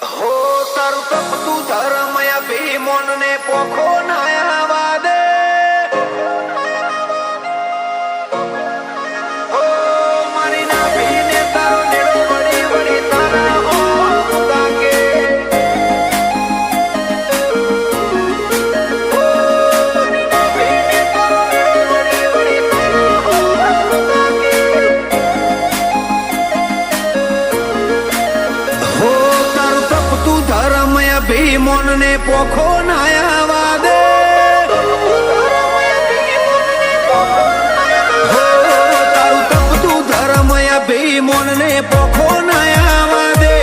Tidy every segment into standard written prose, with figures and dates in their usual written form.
હો તારું તપતું ધર્મયા ભીમોન ને પોખો નાયા વાદે હો મારી ના ભીને તારો નેડો વળી વળી તારા હો તાકે હો મારી ના ભીને તારો નેડો વળી વળી તારા હો તાકે હો તારું તપતું ધર્મયા ભીમોન ને પોખો નાયા વાદે ભીમોન ને પોખો નાયા વાદે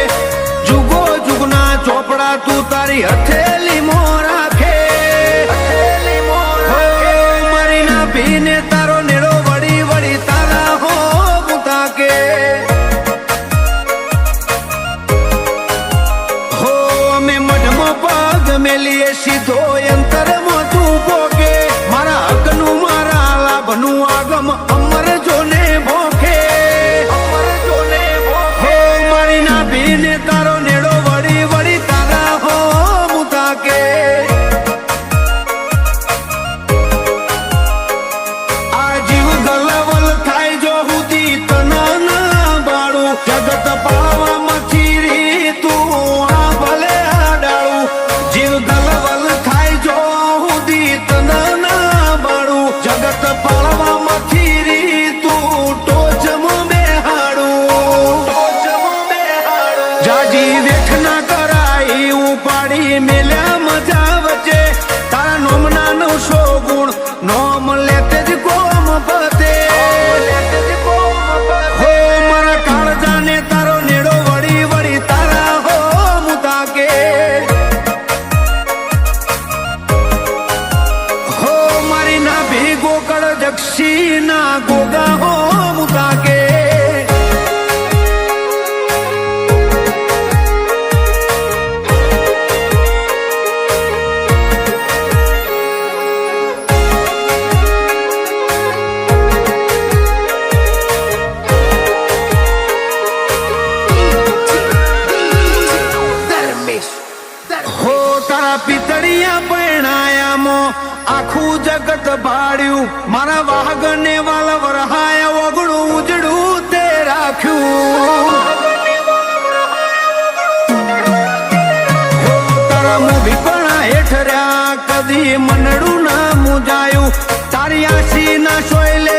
જુગો જુગના ચોપડા તું તારી હથેલી મો રાખે મારી ના ભીને તારો નેડો વળી વળી તારા હો તાકે હો અમે મઢમાં પગ મેલીએ સીધો અંતરમાં તું પોકે મારા હકનું મારા લાભનું આગમ અમર જોને ભોખે ભીને તારો નેડો વળી વળી તારા હો મુતાકે આ જીવ ગલવલ થાય જો હુદી તના ના બાળું જગત પાવા મચીરી તું આ ભલે આડાળું જીવ ગલવલ થાય જો હુદી તના ના બાળું જગત પાવા મચીરી તું ટોચમાં બેહાડું જાજી વેઠ ના કરાઈ ઉપાડી મેલ્યા મજા વચ્ચે તારા નોમના 900 ગુણ નોમ લેતે જ કોમ પતે હો મારા કાળજાને તારો નેડો વળી વળી તારા હો મુતાકે હો મારી ના ભીગો કળ જક્ષી ના ગોગા હો મુતાકે પિતળિયા પરણાયામાં આખું જગત ભાડ્યું મારા વાઘને વાલ વરહાયા ઓગણું ઉજડું તે રાખ્યું તારા મોભી પણ હેઠર્યા કદી મનડું ના મુજાયું તારી આશી ના સોયલે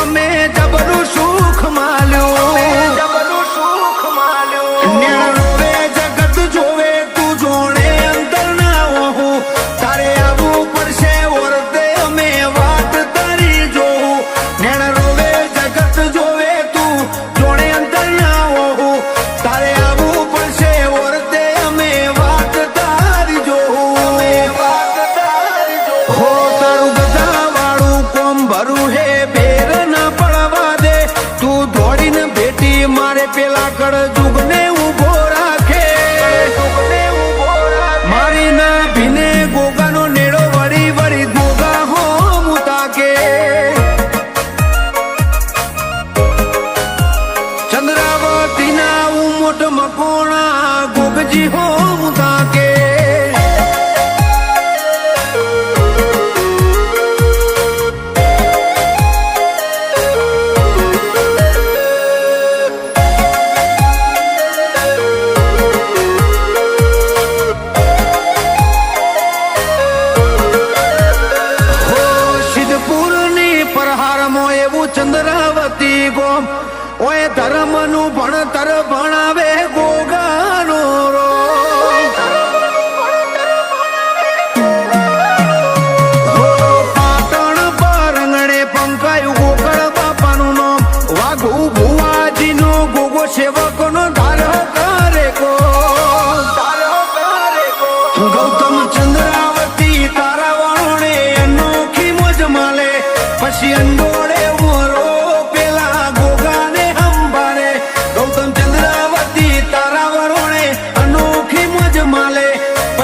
અમે જબરું સુખ માલ્યું મારે પેલા કળ જુગને ઉભો રાખે મારી ના ભીને ગોગાનો નેડો વળી વળી ગોગા હો મુતાકે ચંદ્રાવતી ના ઉમોટ મકોણા ગોગજી હો મુતાકે ચંદ્રાવતી ગોમ ઓય ધર્મ નું ભણતર ભણાવે ગોગાનો રો પાટણ પરંગણે પંકાયું ગોકળ બાપાનું નામ વાઘુ ભુવાજી નો ગોગો સેવક નો ધાર કરે કો ગૌતમ ચંદ્રાવતી તારા વણોણે અનોખી મોજ માલે પછી અંડોળે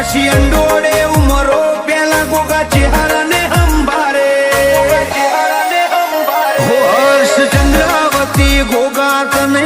પછી અંડોળે ઉમરો પેલા ગોગા ચેહરાને અંબારે હો હર્ષ ચંદ્રાવતી ગોગા તને